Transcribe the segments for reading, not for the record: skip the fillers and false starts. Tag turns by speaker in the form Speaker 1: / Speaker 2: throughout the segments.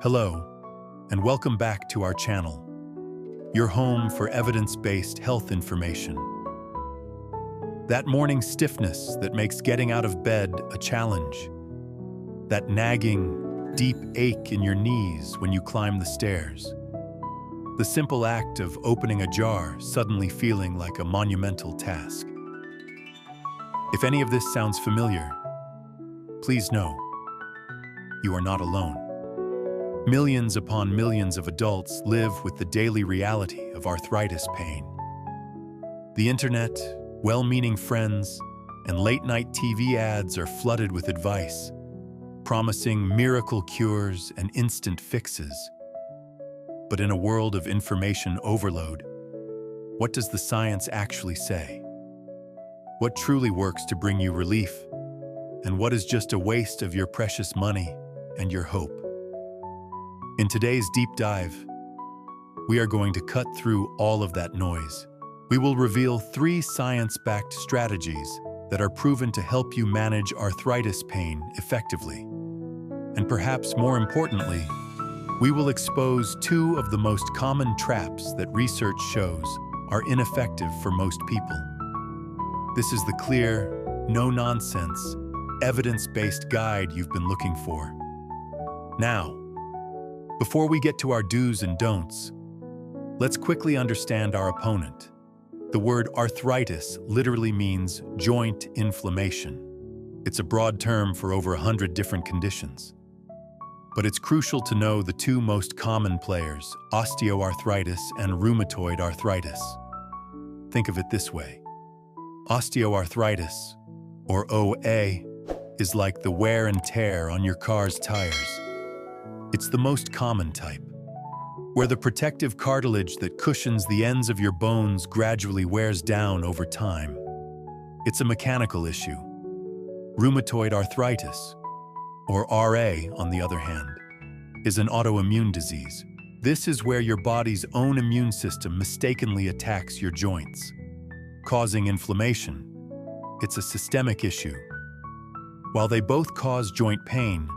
Speaker 1: Hello, and welcome back to our channel, your home for evidence-based health information. That morning stiffness that makes getting out of bed a challenge. That nagging, deep ache in your knees when you climb the stairs. The simple act of opening a jar suddenly feeling like a monumental task. If any of this sounds familiar, please know, you are not alone. Millions upon millions of adults live with the daily reality of arthritis pain. The internet, well-meaning friends, and late-night TV ads are flooded with advice, promising miracle cures and instant fixes. But in a world of information overload, what does the science actually say? What truly works to bring you relief, and what is just a waste of your precious money and your hope? In today's deep dive, we are going to cut through all of that noise. We will reveal 3 science-backed strategies that are proven to help you manage arthritis pain effectively. And perhaps more importantly, we will expose 2 of the most common traps that research shows are ineffective for most people. This is the clear, no-nonsense, evidence-based guide you've been looking for. Now, before we get to our do's and don'ts, let's quickly understand our opponent. The word arthritis literally means joint inflammation. It's a broad term for over 100 different conditions. But it's crucial to know the 2 most common players, osteoarthritis and rheumatoid arthritis. Think of it this way. Osteoarthritis, or OA, is like the wear and tear on your car's tires. It's the most common type, where the protective cartilage that cushions the ends of your bones gradually wears down over time. It's a mechanical issue. Rheumatoid arthritis, or RA, on the other hand, is an autoimmune disease. This is where your body's own immune system mistakenly attacks your joints, causing inflammation. It's a systemic issue. While they both cause joint pain,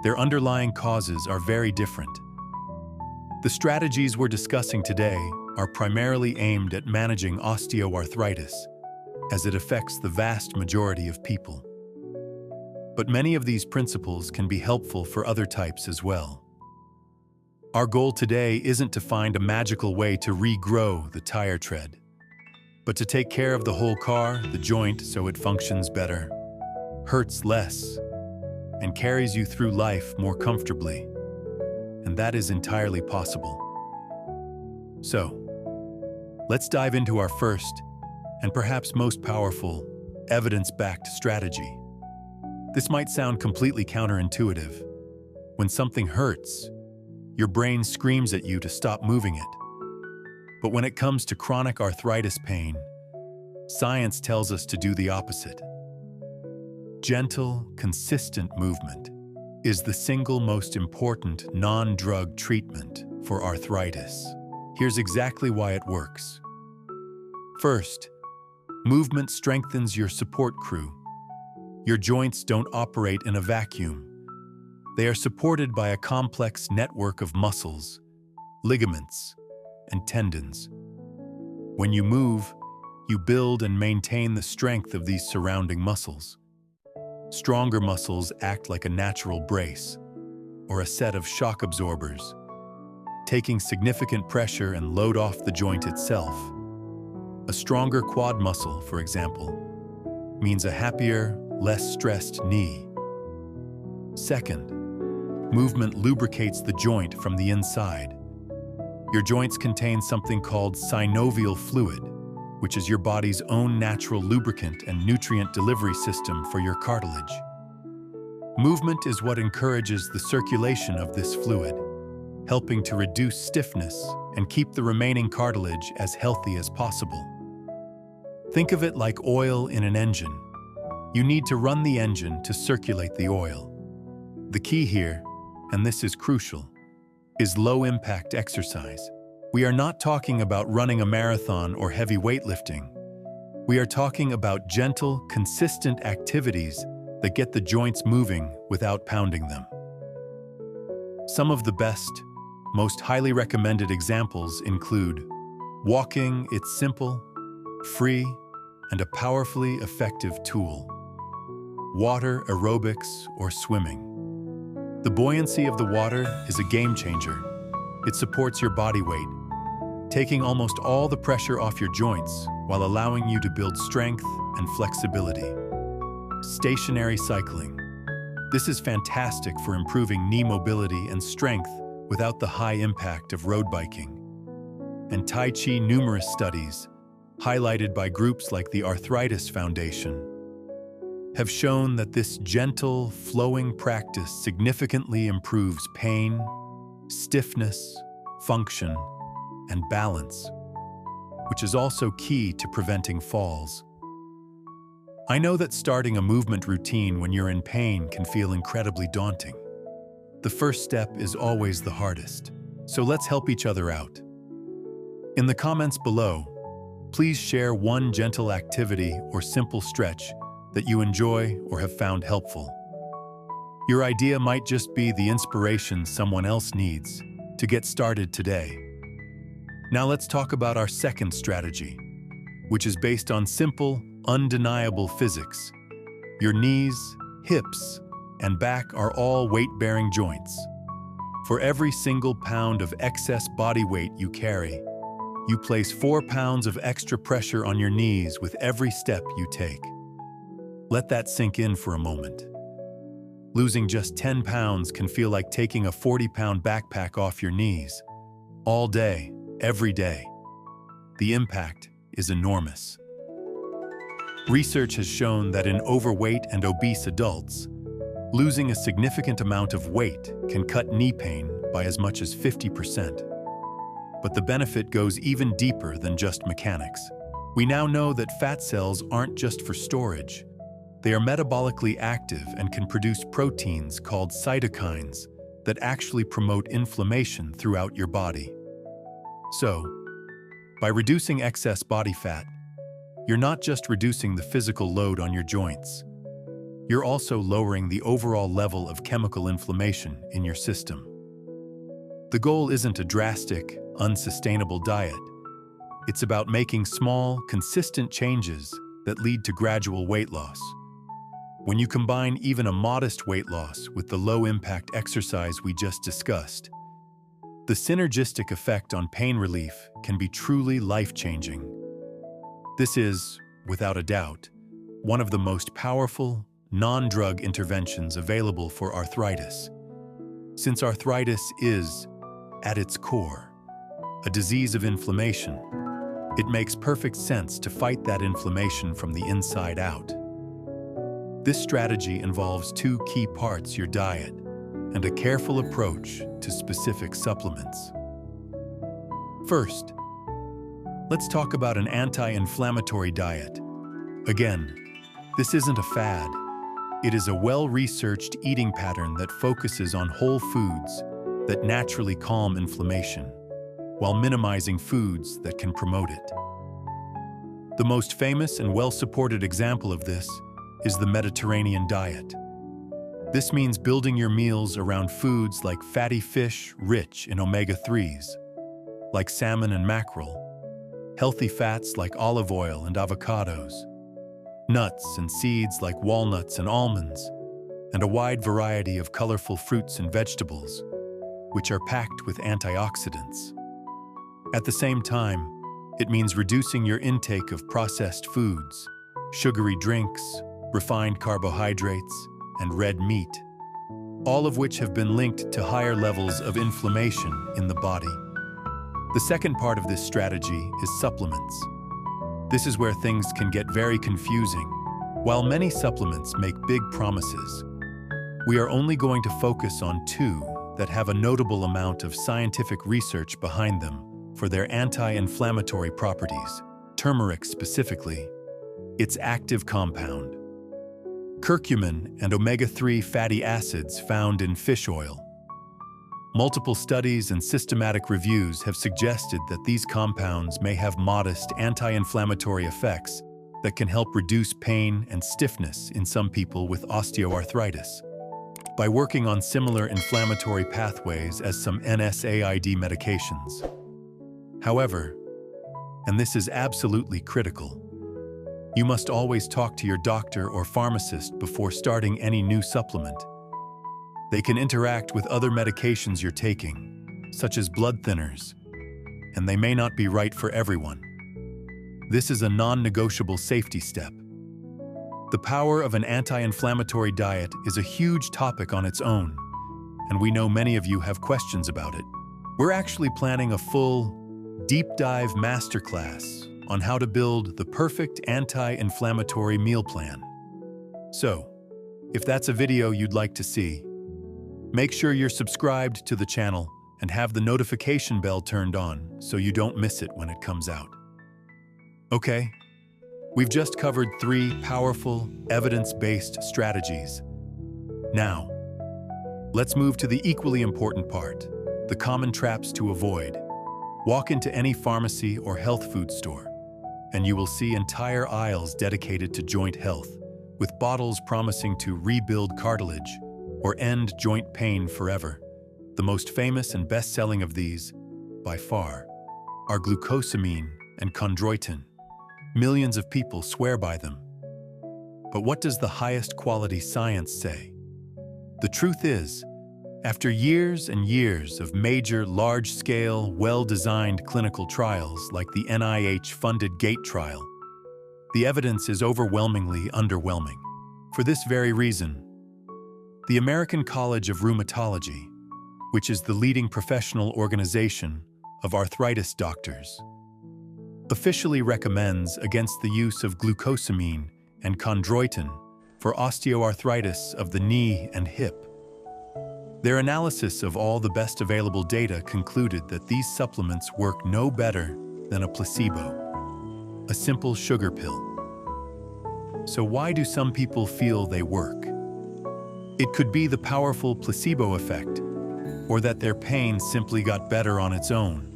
Speaker 1: their underlying causes are very different. The strategies we're discussing today are primarily aimed at managing osteoarthritis, as it affects the vast majority of people. But many of these principles can be helpful for other types as well. Our goal today isn't to find a magical way to regrow the tire tread, but to take care of the whole car, the joint, so it functions better, hurts less, and carries you through life more comfortably. And that is entirely possible. So, let's dive into our first, and perhaps most powerful, evidence-backed strategy. This might sound completely counterintuitive. When something hurts, your brain screams at you to stop moving it. But when it comes to chronic arthritis pain, science tells us to do the opposite. Gentle, consistent movement is the single most important non-drug treatment for arthritis. Here's exactly why it works. First, movement strengthens your support crew. Your joints don't operate in a vacuum. They are supported by a complex network of muscles, ligaments, and tendons. When you move, you build and maintain the strength of these surrounding muscles. Stronger muscles act like a natural brace, or a set of shock absorbers, taking significant pressure and load off the joint itself. A stronger quad muscle, for example, means a happier, less stressed knee. Second, movement lubricates the joint from the inside. Your joints contain something called synovial fluid, which is your body's own natural lubricant and nutrient delivery system for your cartilage. Movement is what encourages the circulation of this fluid, helping to reduce stiffness and keep the remaining cartilage as healthy as possible. Think of it like oil in an engine. You need to run the engine to circulate the oil. The key here, and this is crucial, is low-impact exercise. We are not talking about running a marathon or heavy weightlifting. We are talking about gentle, consistent activities that get the joints moving without pounding them. Some of the best, most highly recommended examples include walking. It's simple, free, and a powerfully effective tool. Water aerobics or swimming. The buoyancy of the water is a game changer. It supports your body weight, taking almost all the pressure off your joints while allowing you to build strength and flexibility. Stationary cycling. This is fantastic for improving knee mobility and strength without the high impact of road biking. And Tai Chi. Numerous studies, highlighted by groups like the Arthritis Foundation, have shown that this gentle, flowing practice significantly improves pain, stiffness, function, and balance, which is also key to preventing falls. I know that starting a movement routine when you're in pain can feel incredibly daunting. The first step is always the hardest, so let's help each other out. In the comments below, please share one gentle activity or simple stretch that you enjoy or have found helpful. Your idea might just be the inspiration someone else needs to get started today. Now let's talk about our second strategy, which is based on simple, undeniable physics. Your knees, hips, and back are all weight-bearing joints. For every single pound of excess body weight you carry, you place 4 pounds of extra pressure on your knees with every step you take. Let that sink in for a moment. Losing just 10 pounds can feel like taking a 40-pound backpack off your knees, all day, every day. The impact is enormous. Research has shown that in overweight and obese adults, losing a significant amount of weight can cut knee pain by as much as 50%. But the benefit goes even deeper than just mechanics. We now know that fat cells aren't just for storage. They are metabolically active and can produce proteins called cytokines that actually promote inflammation throughout your body. So, by reducing excess body fat, you're not just reducing the physical load on your joints. You're also lowering the overall level of chemical inflammation in your system. The goal isn't a drastic, unsustainable diet. It's about making small, consistent changes that lead to gradual weight loss. When you combine even a modest weight loss with the low-impact exercise we just discussed, the synergistic effect on pain relief can be truly life-changing. This is, without a doubt, one of the most powerful, non-drug interventions available for arthritis. Since arthritis is, at its core, a disease of inflammation, it makes perfect sense to fight that inflammation from the inside out. This strategy involves 2 key parts: your diet and a careful approach to specific supplements. First, let's talk about an anti-inflammatory diet. Again, this isn't a fad. It is a well-researched eating pattern that focuses on whole foods that naturally calm inflammation, while minimizing foods that can promote it. The most famous and well-supported example of this is the Mediterranean diet. This means building your meals around foods like fatty fish rich in omega-3s, like salmon and mackerel, healthy fats like olive oil and avocados, nuts and seeds like walnuts and almonds, and a wide variety of colorful fruits and vegetables, which are packed with antioxidants. At the same time, it means reducing your intake of processed foods, sugary drinks, refined carbohydrates, and red meat, all of which have been linked to higher levels of inflammation in the body. The second part of this strategy is supplements. This is where things can get very confusing. While many supplements make big promises, we are only going to focus on 2 that have a notable amount of scientific research behind them for their anti-inflammatory properties. Turmeric specifically, its active compound, curcumin, and omega-3 fatty acids found in fish oil. Multiple studies and systematic reviews have suggested that these compounds may have modest anti-inflammatory effects that can help reduce pain and stiffness in some people with osteoarthritis. by working on similar inflammatory pathways as some NSAID medications. However, and this is absolutely critical, you must always talk to your doctor or pharmacist before starting any new supplement. They can interact with other medications you're taking, such as blood thinners, and they may not be right for everyone. This is a non-negotiable safety step. The power of an anti-inflammatory diet is a huge topic on its own, and we know many of you have questions about it. We're actually planning a full, deep dive masterclass on how to build the perfect anti-inflammatory meal plan. So, if that's a video you'd like to see, make sure you're subscribed to the channel and have the notification bell turned on so you don't miss it when it comes out. Okay, we've just covered 3 powerful, evidence-based strategies. Now, let's move to the equally important part, the common traps to avoid. Walk into any pharmacy or health food store, and you will see entire aisles dedicated to joint health, with bottles promising to rebuild cartilage or end joint pain forever. The most famous and best-selling of these, by far, are glucosamine and chondroitin. Millions of people swear by them. But what does the highest quality science say? The truth is, after years and years of major, large-scale, well-designed clinical trials like the NIH-funded GATE trial, the evidence is overwhelmingly underwhelming. For this very reason, the American College of Rheumatology, which is the leading professional organization of arthritis doctors, officially recommends against the use of glucosamine and chondroitin for osteoarthritis of the knee and hip. Their analysis of all the best available data concluded that these supplements work no better than a placebo, a simple sugar pill. So why do some people feel they work? It could be the powerful placebo effect, or that their pain simply got better on its own.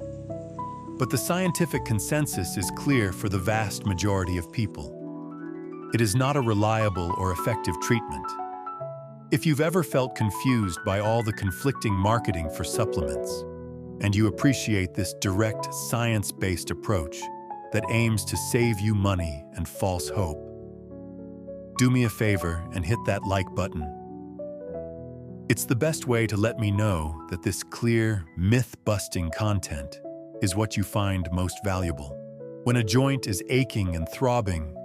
Speaker 1: But the scientific consensus is clear for the vast majority of people. It is not a reliable or effective treatment. If you've ever felt confused by all the conflicting marketing for supplements, and you appreciate this direct, science-based approach that aims to save you money and false hope, do me a favor and hit that like button. It's the best way to let me know that this clear, myth-busting content is what you find most valuable. When a joint is aching and throbbing,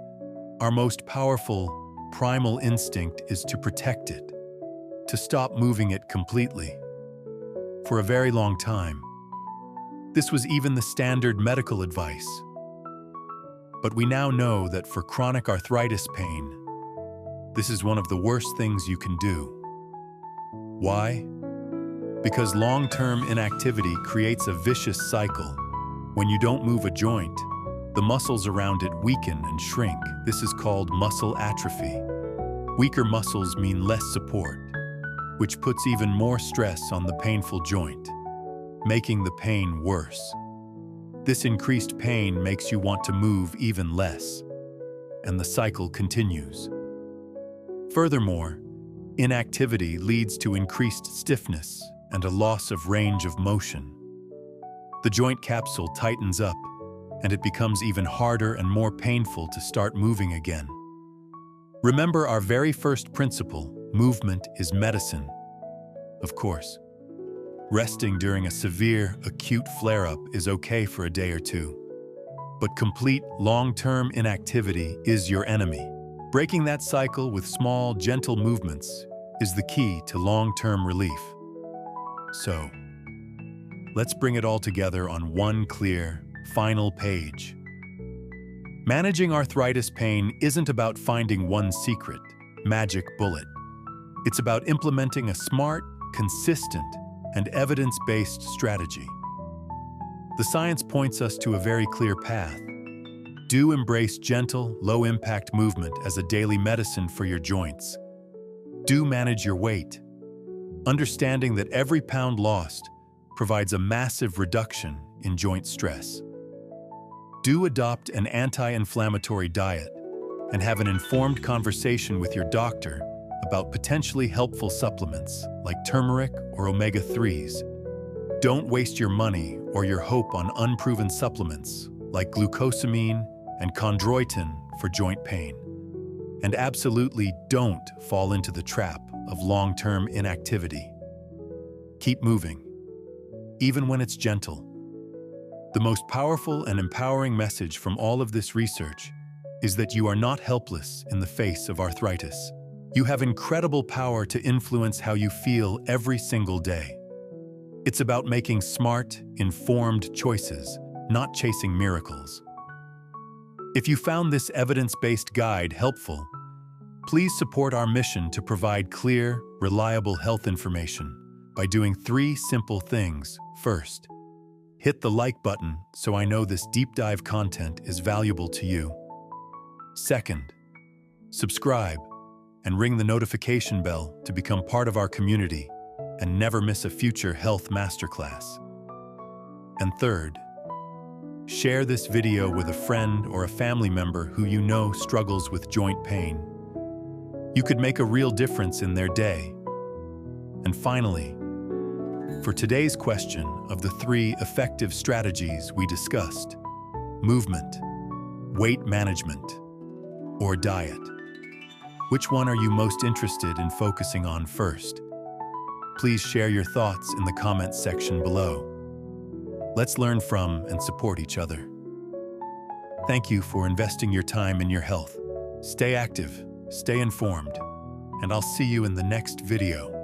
Speaker 1: our most powerful, primal instinct is to protect it, to stop moving it completely. For a very long time, this was even the standard medical advice. But we now know that for chronic arthritis pain, this is one of the worst things you can do. Why? Because long-term inactivity creates a vicious cycle. When you don't move a joint, the muscles around it weaken and shrink. This is called muscle atrophy. Weaker muscles mean less support, which puts even more stress on the painful joint, making the pain worse. This increased pain makes you want to move even less, and the cycle continues. Furthermore, inactivity leads to increased stiffness and a loss of range of motion. The joint capsule tightens up, and it becomes even harder and more painful to start moving again. Remember our very first principle, movement is medicine. Of course, resting during a severe, acute flare-up is okay for a day or two, but complete, long-term inactivity is your enemy. Breaking that cycle with small, gentle movements is the key to long-term relief. So, let's bring it all together on one clear, final page. Managing arthritis pain isn't about finding one secret, magic bullet. It's about implementing a smart, consistent, and evidence-based strategy. The science points us to a very clear path. Do embrace gentle, low-impact movement as a daily medicine for your joints. Do manage your weight, understanding that every pound lost provides a massive reduction in joint stress. Do adopt an anti-inflammatory diet and have an informed conversation with your doctor about potentially helpful supplements like turmeric or omega-3s. Don't waste your money or your hope on unproven supplements like glucosamine and chondroitin for joint pain. And absolutely don't fall into the trap of long-term inactivity. Keep moving, even when it's gentle. The most powerful and empowering message from all of this research is that you are not helpless in the face of arthritis. You have incredible power to influence how you feel every single day. It's about making smart, informed choices, not chasing miracles. If you found this evidence-based guide helpful, please support our mission to provide clear, reliable health information by doing 3 simple things. First, hit the like button so I know this deep dive content is valuable to you. Second, subscribe and ring the notification bell to become part of our community and never miss a future health masterclass. And third, share this video with a friend or a family member who you know struggles with joint pain. You could make a real difference in their day. And finally, for today's question of the 3 effective strategies we discussed: movement, weight management, or diet. Which one are you most interested in focusing on first? Please share your thoughts in the comments section below. Let's learn from and support each other. Thank you for investing your time in your health. Stay active, stay informed, and I'll see you in the next video.